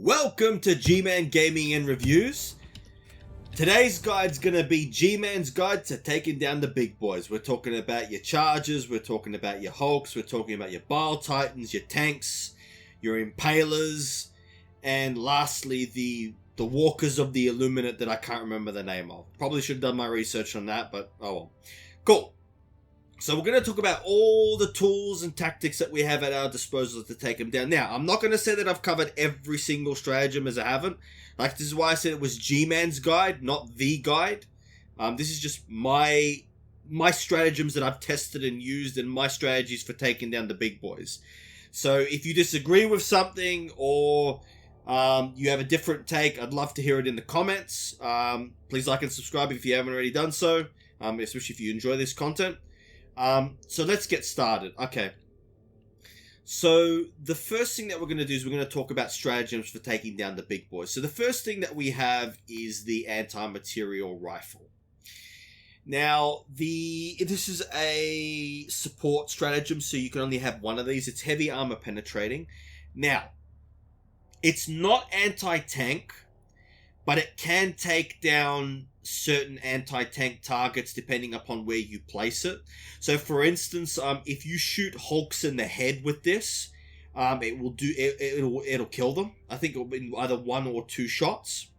Welcome to Gman Gaming and Reviews. Today's guide's going to be Gman's guide to taking down the big boys. We're talking about your chargers, we're talking about your hulks, we're talking about your bile titans, your tanks, your impalers, and lastly the walkers of the Illuminate that I can't remember the name of. Probably should have done my research on that, but oh well. Cool. So we're going to talk about all the tools and tactics that we have at our disposal to take them down. Now, I'm not going to say that I've covered every single stratagem, as I haven't. This is why I said it was G-Man's guide, not the guide. This is just my stratagems that I've tested and used and my strategies for taking down the big boys. So if you disagree with something or you have a different take, I'd love to hear it in the comments. Please like and subscribe if you haven't already done so, especially if you enjoy this content. So let's get started. Okay. So the first thing that we're going to do is we're going to talk about stratagems for taking down the big boys. So the first thing that we have is the anti-material rifle. Now, this is a support stratagem, so you can only have one of these. It's heavy armor penetrating. Now, it's not anti-tank, but it can take down certain anti-tank targets depending upon where you place it. So for instance, if you shoot hulks in the head with this, it'll kill them. I think it'll be either 1 or 2 shots.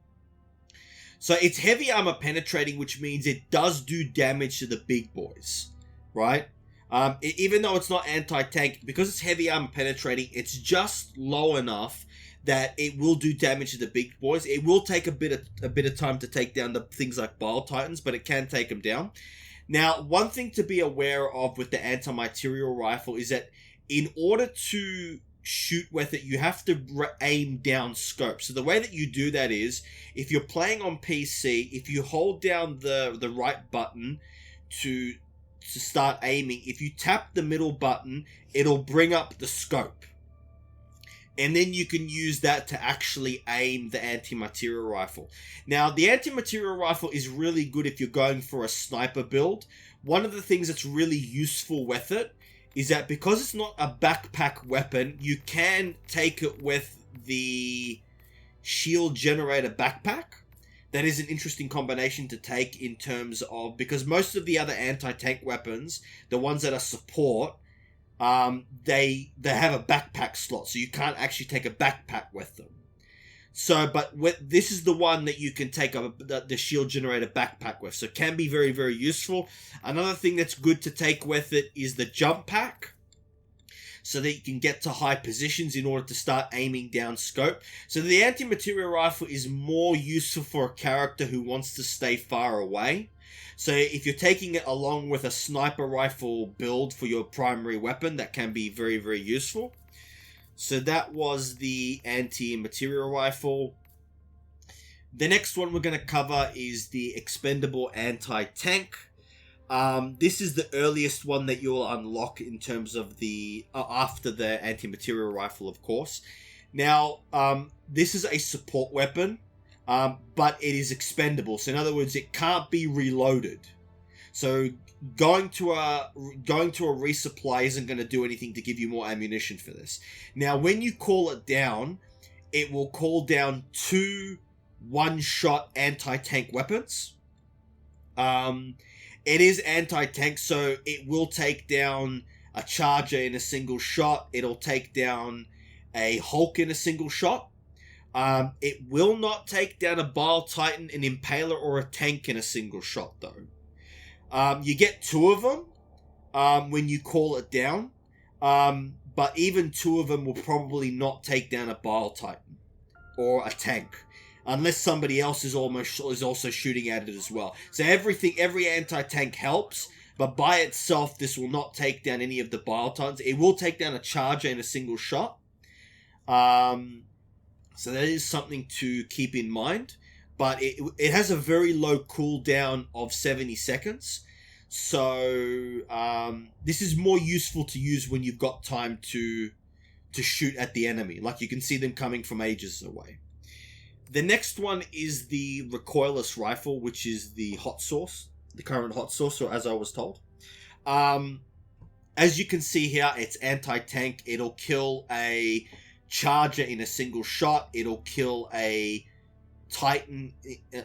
So it's heavy armor penetrating, which means it does do damage to the big boys, right? Even though it's not anti-tank, because it's heavy armor penetrating, it's just low enough that it will do damage to the big boys. It will take a bit of time to take down the things like bile titans, but it can take them down. Now, one thing to be aware of with the anti-material rifle is that in order to shoot with it, you have to aim down scope. So the way that you do that is, if you're playing on PC, if you hold down the right button to start aiming, if you tap the middle button, it'll bring up the scope. And then you can use that to actually aim the anti-material rifle. Now, the anti-material rifle is really good if you're going for a sniper build. One of the things that's really useful with it is that because it's not a backpack weapon, you can take it with the shield generator backpack. That is an interesting combination to take in terms of, because most of the other anti-tank weapons, the ones that are support, they have a backpack slot, so you can't actually take a backpack with them. So, but this is the one that you can take the shield generator backpack with, so it can be very, very useful. Another thing that's good to take with it is the jump pack, so that you can get to high positions in order to start aiming down scope. So the anti-material rifle is more useful for a character who wants to stay far away. So if you're taking it along with a sniper rifle build for your primary weapon, that can be very, very useful. So that was the anti-material rifle. The next one we're going to cover is the expendable anti-tank. This is the earliest one that you'll unlock in terms of the after the anti-material rifle, of course. Now, this is a support weapon. But it is expendable. So in other words, it can't be reloaded. So going to a resupply isn't going to do anything to give you more ammunition for this. Now, when you call it down, it will call down 2 one-shot anti-tank weapons. It is anti-tank, so it will take down a charger in a single shot. It'll take down a hulk in a single shot. It will not take down a bile titan, an impaler, or a tank in a single shot, though. You get 2 of them when you call it down, but even 2 of them will probably not take down a bile titan or a tank, unless somebody else is also shooting at it as well. So every anti-tank helps, but by itself, this will not take down any of the bile titans. It will take down a charger in a single shot. So that is something to keep in mind. But it has a very low cooldown of 70 seconds. So this is more useful to use when you've got time to shoot at the enemy. Like, you can see them coming from ages away. The next one is the recoilless rifle, which is the hot sauce. The current hot sauce, or as I was told. As you can see here, it's anti-tank. It'll kill a charger in a single shot. It'll kill a Titan,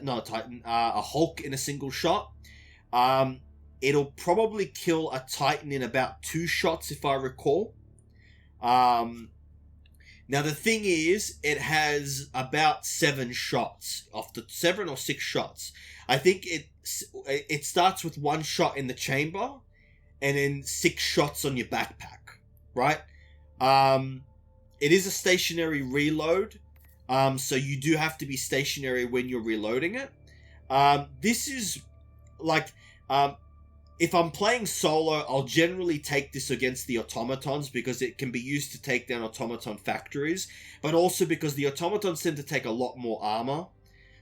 not a Titan, a Hulk in a single shot. It'll probably kill a Titan in about 2 shots, if I recall. Now the thing is, it has about 7 shots, off the 7 or 6 shots. I think it starts with 1 shot in the chamber, and then 6 shots on your backpack, right? It is a stationary reload, so you do have to be stationary when you're reloading it. This is like, if I'm playing solo, I'll generally take this against the Automatons because it can be used to take down Automaton factories, but also because the Automatons tend to take a lot more armor.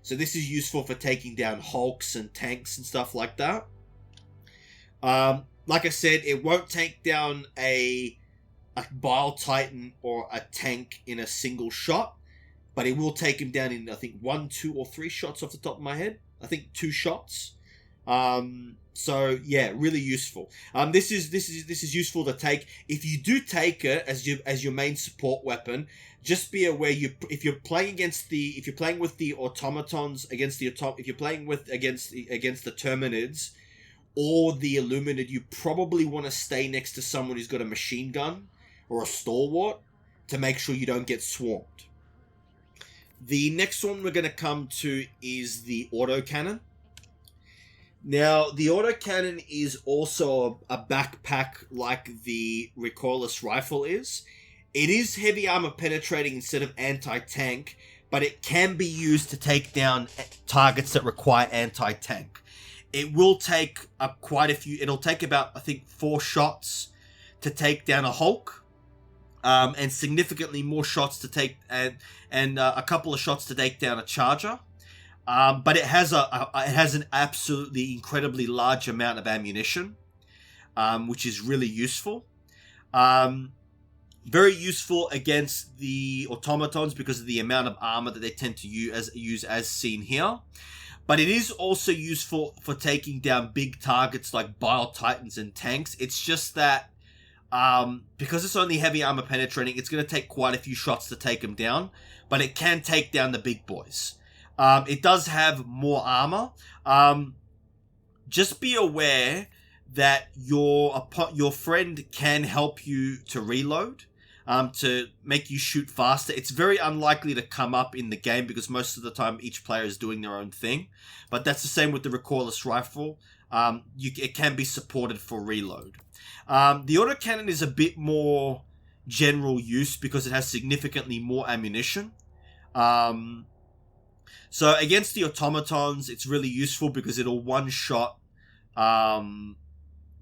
So this is useful for taking down Hulks and tanks and stuff like that. Like I said, it won't take down a Bile Titan or a tank in a single shot, but it will take him down in, I think, 1, 2, or 3 shots off the top of my head. I think 2 shots. So yeah, really useful. This is useful to take. If you do take it as your main support weapon, just be aware if you're playing with the Automatons against the Terminids or the Illuminate, you probably want to stay next to someone who's got a machine gun or a stalwart to make sure you don't get swarmed. The next one we're going to come to is the autocannon. Now, the autocannon is also a backpack like the recoilless rifle is. It is heavy armor penetrating instead of anti-tank, but it can be used to take down targets that require anti-tank. It will take quite a few. It'll take about, I think, 4 shots to take down a Hulk, and significantly more shots to take and a couple of shots to take down a Charger. But it has an absolutely incredibly large amount of ammunition, which is really useful. Very useful against the Automatons because of the amount of armor that they tend to use as seen here. But it is also useful for taking down big targets like Bile Titans and tanks. It's just that because it's only heavy armor penetrating, it's going to take quite a few shots to take them down, but it can take down the big boys. It does have more armor. Just be aware that your friend can help you to reload, to make you shoot faster. It's very unlikely to come up in the game because most of the time each player is doing their own thing. But that's the same with the recoilless rifle. It can be supported for reload. The autocannon is a bit more general use because it has significantly more ammunition. So against the Automatons, it's really useful because it'll one-shot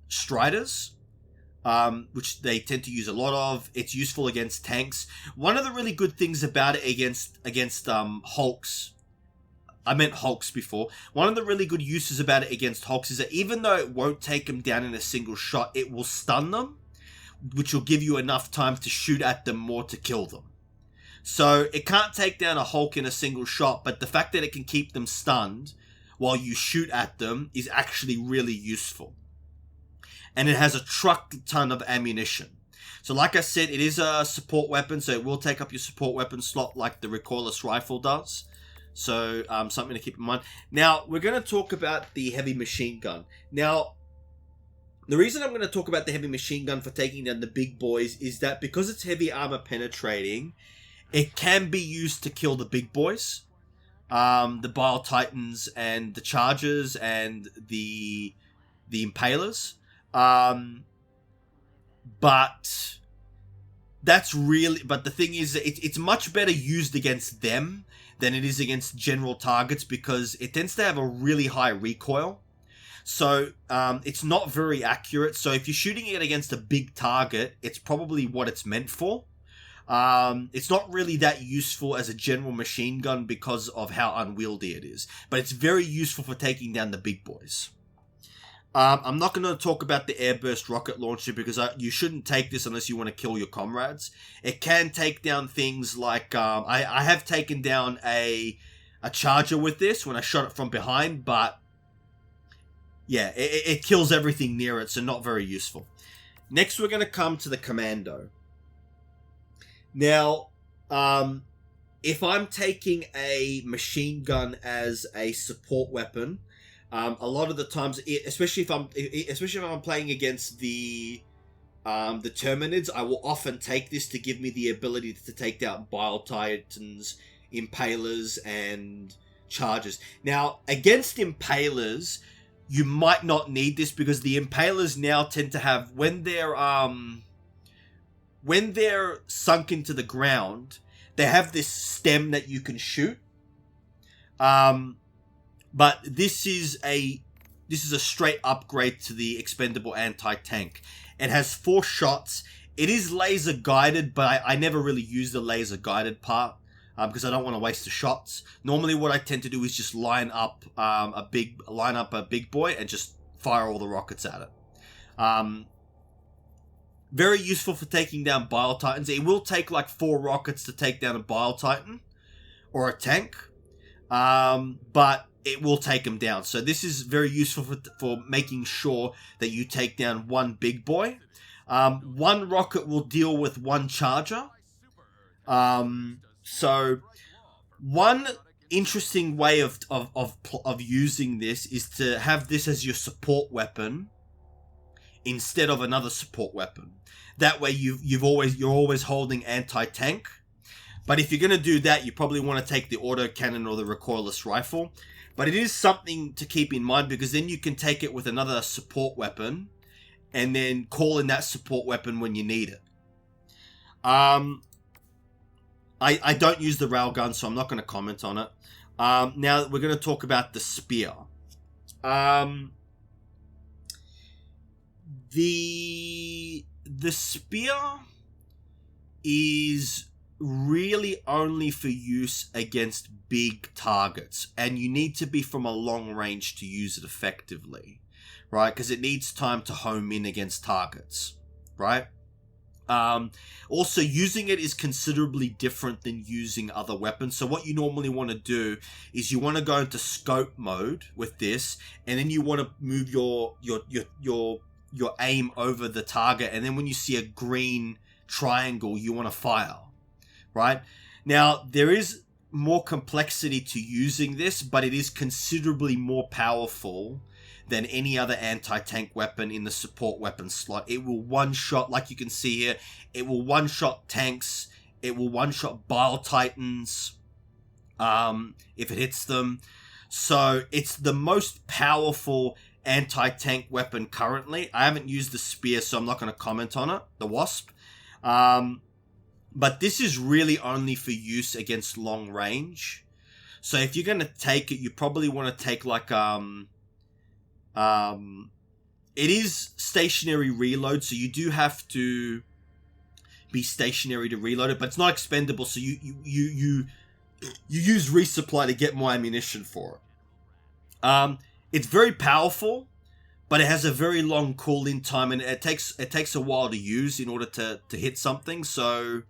Striders, which they tend to use a lot of. It's useful against tanks. One of the really good things about it against Hulks, I meant Hulks before. One of the really good uses about it against Hulks is that even though it won't take them down in a single shot, it will stun them, which will give you enough time to shoot at them more to kill them. So it can't take down a Hulk in a single shot, but the fact that it can keep them stunned while you shoot at them is actually really useful. And it has a truck ton of ammunition. So like I said, it is a support weapon, so it will take up your support weapon slot like the recoilless rifle does. So something to keep in mind. Now, we're going to talk about the heavy machine gun. Now, the reason I'm going to talk about the heavy machine gun for taking down the big boys is that because it's heavy armor penetrating, it can be used to kill the big boys. The Bile Titans and the Chargers and the Impalers. But the thing is, it's much better used against them than it is against general targets because it tends to have a really high recoil. So it's not very accurate. So if you're shooting it against a big target, it's probably what it's meant for. It's not really that useful as a general machine gun because of how unwieldy it is. But it's very useful for taking down the big boys. I'm not going to talk about the airburst rocket launcher because you shouldn't take this unless you want to kill your comrades. It can take down things like... I have taken down a charger with this when I shot it from behind, but... yeah, it kills everything near it, so not very useful. Next, we're going to come to the commando. Now, If I'm taking a machine gun as a support weapon, a lot of the times, especially if I'm playing against the Terminids, I will often take this to give me the ability to take down Bile Titans, Impalers, and Chargers. Now, against Impalers, you might not need this because the Impalers now tend to have, when they're sunk into the ground, they have this stem that you can shoot. But this is a straight upgrade to the expendable anti-tank. It has 4 shots. It is laser guided, but I never really use the laser guided part because I don't want to waste the shots. Normally, what I tend to do is just line up a big boy and just fire all the rockets at it. Very useful for taking down Bile Titans. It will take like 4 rockets to take down a Bile Titan or a tank, but it will take them down. So this is very useful for making sure that you take down one big boy. 1 rocket will deal with 1 charger. So one interesting way of using this is to have this as your support weapon instead of another support weapon. That way you're always holding anti-tank. But if you're going to do that, you probably want to take the autocannon or the recoilless rifle. But it is something to keep in mind because then you can take it with another support weapon and then call in that support weapon when you need it. I don't use the railgun, so I'm not going to comment on it. Now we're going to talk about the spear. The spear is really only for use against big targets, and you need to be from a long range to use it effectively, right? Because it needs time to home in against targets, right? Also, using it is considerably different than using other weapons. So what you normally want to do is you want to go into scope mode with this, and then you want to move your aim over the target, and then when you see a green triangle, you want to fire, right? Now, there is more complexity to using this, but it is considerably more powerful than any other anti-tank weapon in the support weapon slot. It will one-shot, like you can see here, it will one-shot tanks, it will one-shot Bile Titans, if it hits them. So, it's the most powerful anti-tank weapon currently. I haven't used the spear, so I'm not going to comment on it, the Wasp. But this is really only for use against long range. So if you're going to take it, you probably want to take like, it is stationary reload, so you do have to be stationary to reload it, but it's not expendable, so you use resupply to get more ammunition for it. It's very powerful, but it has a very long cool-in time, and it takes a while to use in order to hit something. So,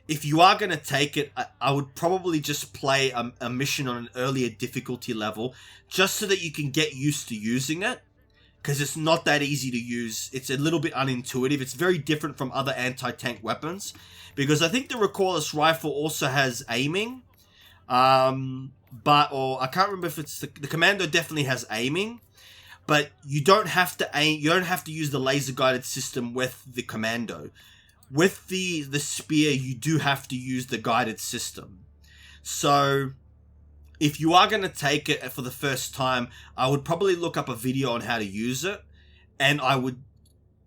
if you are going to take it, I would probably just play a mission on an earlier difficulty level, just so that you can get used to using it, because it's not that easy to use. It's a little bit unintuitive. It's very different from other anti-tank weapons, because I think the recoilless rifle also has aiming, or I can't remember if it's the Commando definitely has aiming, but you don't have to aim. You don't have to use the laser guided system with the Commando. With the spear, you do have to use the guided system. So, if you are going to take it for the first time, I would probably look up a video on how to use it, and I would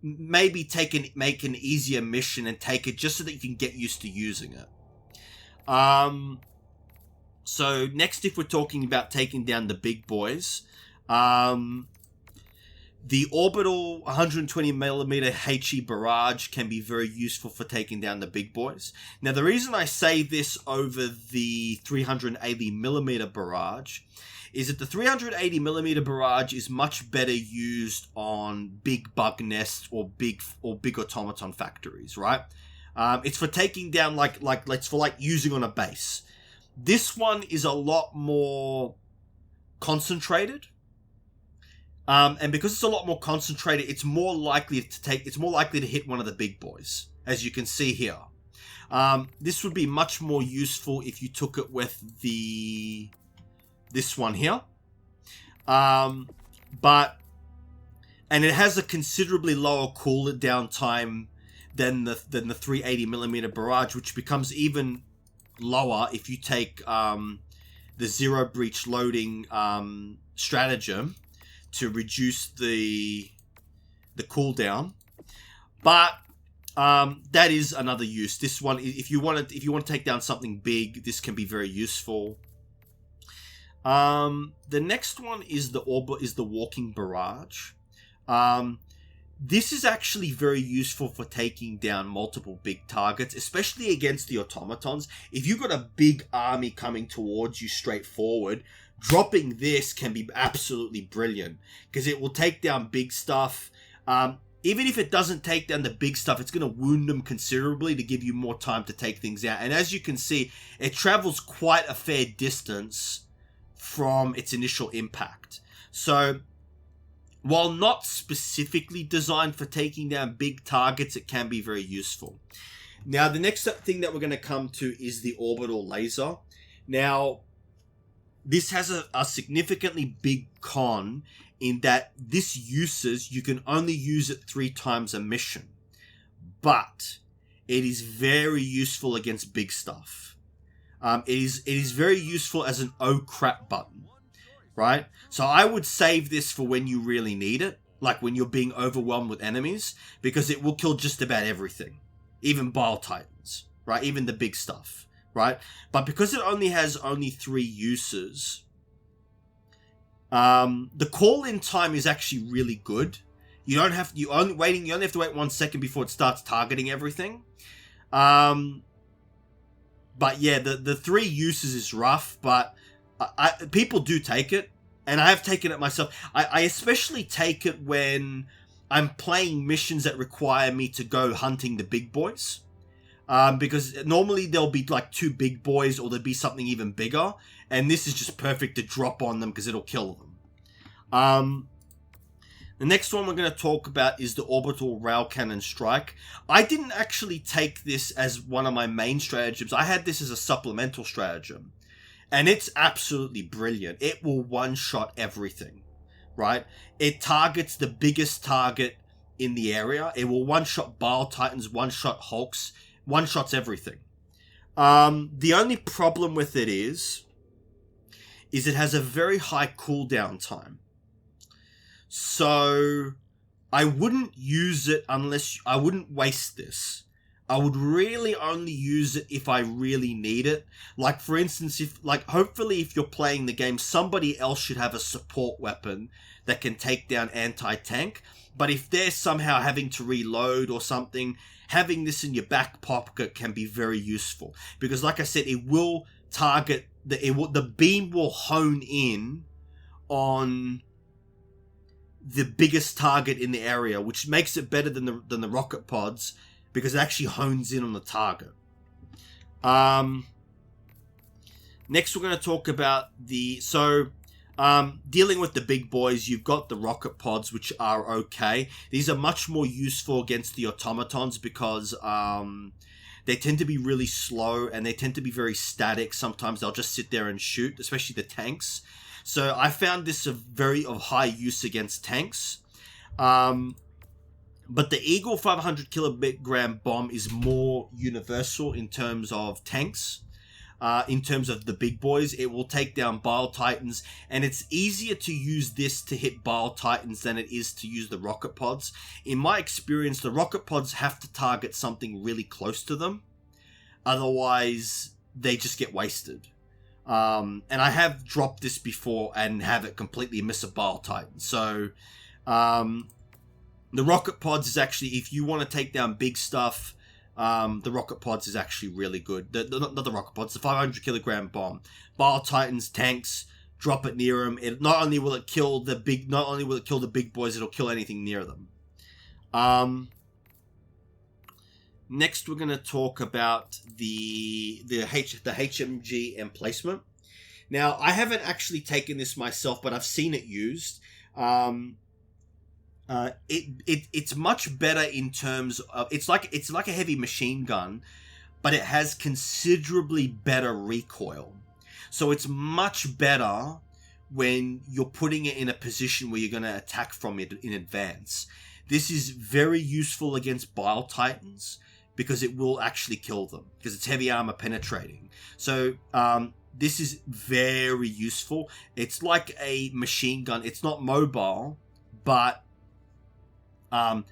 maybe make an easier mission and take it just so that you can get used to using it. So next, if we're talking about taking down the big boys, the Orbital 120mm HE barrage can be very useful for taking down the big boys. Now, the reason I say this over the 380mm barrage is that the 380mm barrage is much better used on big bug nests or big automaton factories, right? It's for taking down it's for using on a base. This one is a lot more concentrated. And because it's a lot more concentrated, it's more likely to hit one of the big boys, as you can see here. This would be much more useful if you took it with this one here. And it has a considerably lower cooldown time than the 380mm barrage, which becomes even lower if you take the zero breach loading stratagem to reduce the cooldown. But that is another use. This one, if you want to take down something big, this can be very useful. The next one is the walking barrage. This is actually very useful for taking down multiple big targets, especially against the automatons. If you've got a big army coming towards you straight forward, dropping this can be absolutely brilliant because it will take down big stuff. Even if it doesn't take down the big stuff, it's going to wound them considerably to give you more time to take things out. And as you can see, it travels quite a fair distance from its initial impact. So while not specifically designed for taking down big targets, it can be very useful. Now, the next thing that we're going to come to is the orbital laser. Now, this has a significantly big con in that you can only use it 3 times a mission. But it is very useful against big stuff. It is very useful as an oh crap button. Right? So I would save this for when you really need it, like when you're being overwhelmed with enemies, because it will kill just about everything, even Bile Titans, right? Even the big stuff, right? But because it has 3 uses, the call-in time is actually really good. You only have to wait 1 second before it starts targeting everything. But yeah, the 3 uses is rough, but people do take it, and I have taken it myself. I especially take it when I'm playing missions that require me to go hunting the big boys. Because normally there'll be like 2 big boys, or there'll be something even bigger, and this is just perfect to drop on them because it'll kill them. The next one we're going to talk about is the Orbital Railcannon Strike. I didn't actually take this as one of my main stratagems. I had this as a supplemental stratagem. And it's absolutely brilliant. It will one-shot everything, right? It targets the biggest target in the area. It will one-shot Bile Titans, one-shot Hulks, one-shots everything. The only problem with it is it has a very high cooldown time. So I wouldn't use it I wouldn't waste this. I would really only use it if I really need it. Like, for instance, hopefully if you're playing the game, somebody else should have a support weapon that can take down anti-tank. But if they're somehow having to reload or something, having this in your back pocket can be very useful. Because like I said, it will target, the beam will hone in on the biggest target in the area, which makes it better than the rocket pods, because it actually hones in on the target. Next, we're going to talk about dealing with the big boys. You've got the rocket pods, which are okay. These are much more useful against the automatons because they tend to be really slow and they tend to be very static. Sometimes they'll just sit there and shoot, especially the tanks. So I found this of high use against tanks. But the Eagle 500 kilogram bomb is more universal in terms of tanks. In terms of the big boys, it will take down Bile Titans, and it's easier to use this to hit Bile Titans than it is to use the rocket pods. In my experience, the rocket pods have to target something really close to them. Otherwise, they just get wasted. And I have dropped this before and have it completely miss a Bile Titan. So, the rocket pods is actually, if you want to take down big stuff, the rocket pods is actually really good. Not the rocket pods, the 500 kilogram bomb. Bile Titans, tanks, drop it near them. Not only will it kill the big boys, it'll kill anything near them. Next, we're going to talk about the HMG emplacement. Now, I haven't actually taken this myself, but I've seen it used. It's much better in terms of it's like a heavy machine gun, but it has considerably better recoil. So it's much better when you're putting it in a position where you're going to attack from it in advance. This is very useful against Bile Titans because it will actually kill them, because it's heavy armor penetrating. So this is very useful. It's like a machine gun. It's not mobile, but the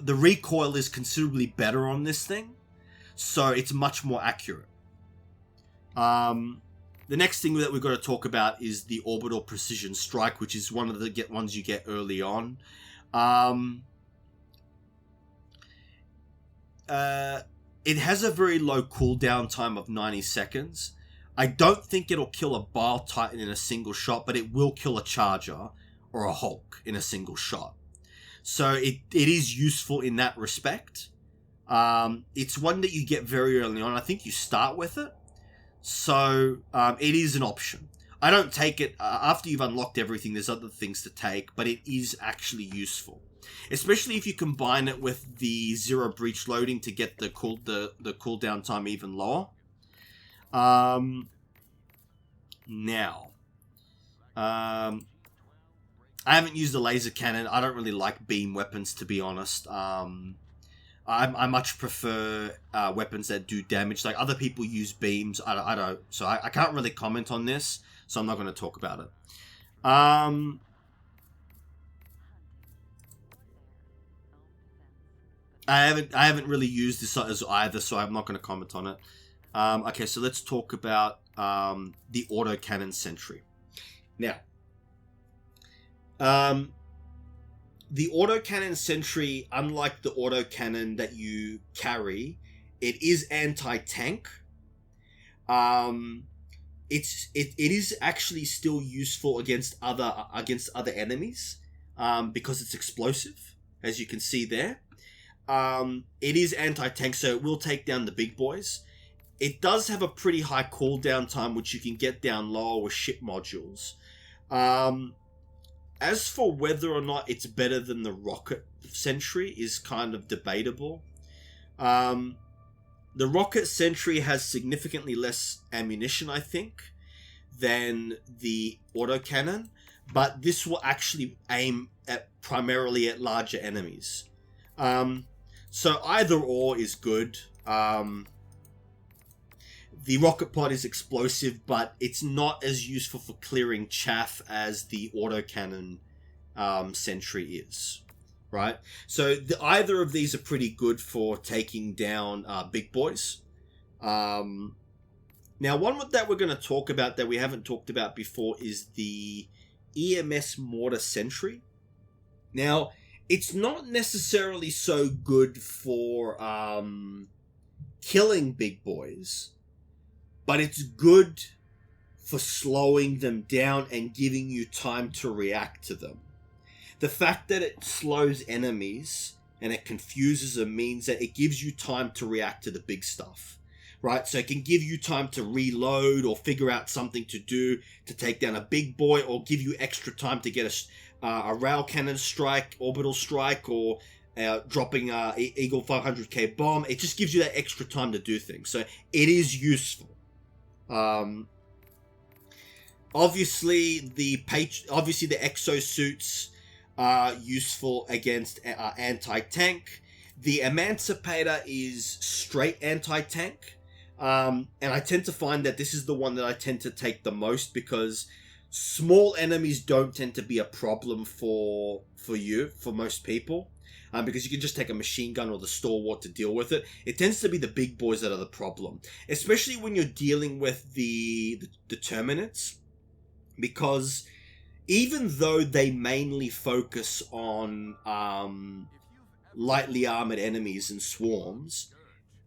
recoil is considerably better on this thing, so it's much more accurate. The next thing that we've got to talk about is the Orbital Precision Strike, which is one of the ones you get early on. It has a very low cooldown time of 90 seconds. I don't think it'll kill a Bile Titan in a single shot, but it will kill a Charger or a Hulk in a single shot. So it is useful in that respect. It's one that you get very early on. I think you start with it. So it is an option. I don't take it after you've unlocked everything. There's other things to take, but it is actually useful, especially if you combine it with the zero breach loading to get the cooldown time even lower. Now, I haven't used the laser cannon. I don't really like beam weapons, to be honest. I much prefer weapons that do damage. Like, other people use beams. I don't. So I can't really comment on this. So I'm not going to talk about it. I haven't really used this as either, so I'm not going to comment on it. Okay, so let's talk about the Autocannon Sentry. Now, the Autocannon Sentry, unlike the autocannon that you carry, it is anti-tank. It is actually still useful against other enemies, because it's explosive, as you can see there. It is anti-tank, so it will take down the big boys. It does have a pretty high cooldown time, which you can get down lower with ship modules. As for whether or not it's better than the Rocket Sentry is kind of debatable. The Rocket Sentry has significantly less ammunition, I think, than the autocannon, but this will actually aim primarily at larger enemies. So either or is good. The rocket pod is explosive, but it's not as useful for clearing chaff as the autocannon sentry is. Right? So either of these are pretty good for taking down big boys. Now, one that we're going to talk about that we haven't talked about before is the EMS Mortar Sentry. Now, it's not necessarily so good for killing big boys, but it's good for slowing them down and giving you time to react to them. The fact that it slows enemies and it confuses them means that it gives you time to react to the big stuff, right? So it can give you time to reload or figure out something to do to take down a big boy, or give you extra time to get a Railcannon Strike, Orbital Strike, or dropping Eagle 500k bomb. It just gives you that extra time to do things. So it is useful. Obviously the exosuits are useful against anti-tank. The Emancipator is straight anti-tank. And I tend to find that this is the one that I tend to take the most, because small enemies don't tend to be a problem for most people. Because you can just take a machine gun or the Stalwart to deal with it. It tends to be the big boys that are the problem, especially when you're dealing with the Terminids, because even though they mainly focus on lightly armored enemies and swarms,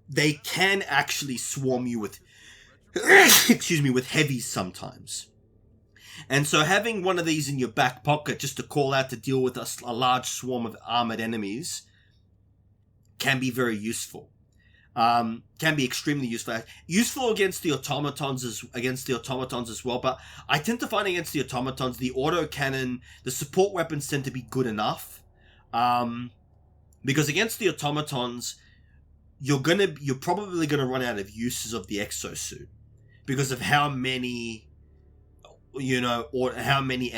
they can actually swarm you with with heavies sometimes. And so having one of these in your back pocket just to call out to deal with a large swarm of armored enemies can be very useful. Can be extremely useful. Useful against the automatons as well, but I tend to find against the automatons, the autocannon, the support weapons tend to be good enough. Because against the automatons, you're probably gonna run out of uses of the exosuit because of how many, or how many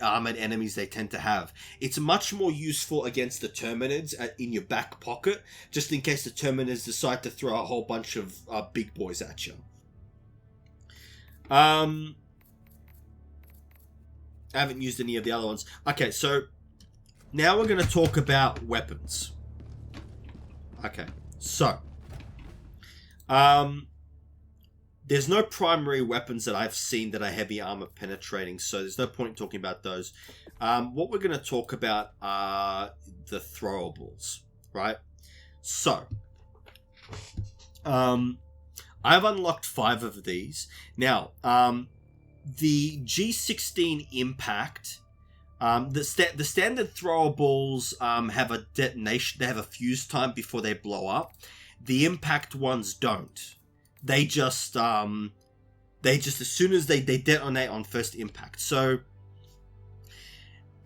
armored enemies they tend to have. It's much more useful against the Terminids in your back pocket, just in case the Terminids decide to throw a whole bunch of big boys at you. I haven't used any of the other ones. Okay, so now we're going to talk about weapons. Okay, so there's no primary weapons that I've seen that are heavy armor penetrating, so there's no point in talking about those. What we're going to talk about are the throwables, right? So, I've unlocked 5 of these. Now, the G16 Impact, the standard throwables have a detonation, they have a fuse time before they blow up. The Impact ones don't. They just as soon as they detonate on first impact. So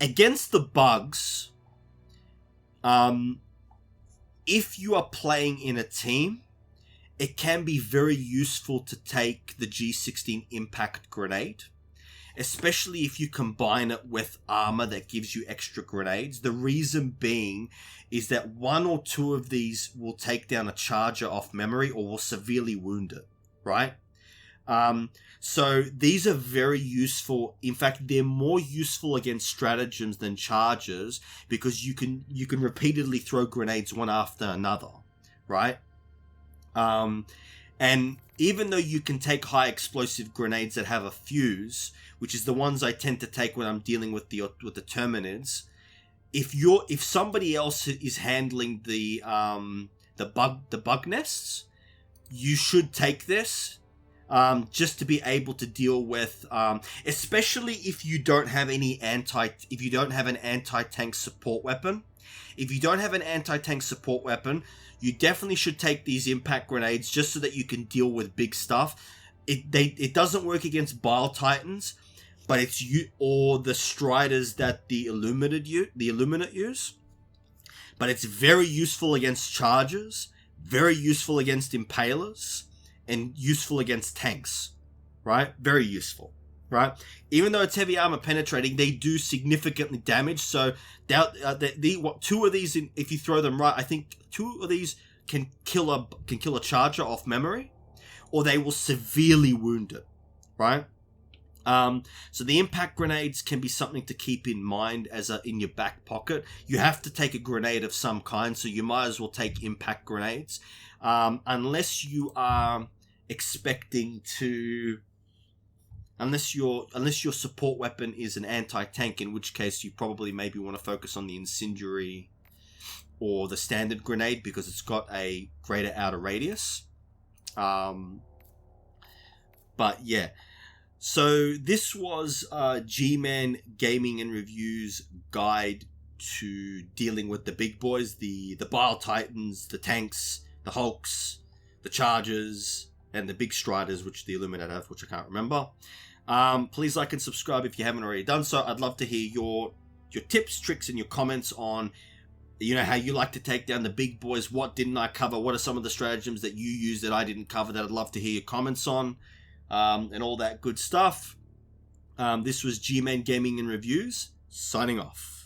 against the bugs, if you are playing in a team, it can be very useful to take the G16 Impact Grenade, especially if you combine it with armor that gives you extra grenades. The reason being is that 1 or 2 of these will take down a charger off memory or will severely wound it, right? So these are very useful. In fact, they're more useful against stratagems than chargers because you can repeatedly throw grenades one after another, right? And even though you can take high explosive grenades that have a fuse, which is the ones I tend to take when I'm dealing with the Terminids, if somebody else is handling the bug nests, you should take this just to be able to deal with, especially if you don't have an anti-tank support weapon. If you don't have an anti-tank support weapon, you definitely should take these impact grenades just so that you can deal with big stuff. It doesn't work against Bile Titans, but it's you or the Striders that the Illuminate use. But it's very useful against chargers, very useful against impalers, and useful against tanks, right? Very useful, right? Even though it's heavy armor penetrating, they do significantly damage. So 2 of these, if you throw them right, I think 2 of these can kill a charger off memory, or they will severely wound it, right? So the impact grenades can be something to keep in mind in your back pocket. You have to take a grenade of some kind, so you might as well take impact grenades, unless you are expecting to. Unless your support weapon is an anti-tank, in which case you probably maybe want to focus on the incendiary or the standard grenade because it's got a greater outer radius. But yeah. So this was Gman Gaming and Review's guide to dealing with the big boys, the Bile Titans, the tanks, the Hulks, the Chargers, and the big Striders, which the Illuminate have, which I can't remember. Please like and subscribe if you haven't already done so. I'd love to hear your tips, tricks, and your comments on, how you like to take down the big boys. What didn't I cover? What are some of the stratagems that you use that I didn't cover that I'd love to hear your comments on, and all that good stuff. This was Gman Gaming and Reviews, signing off.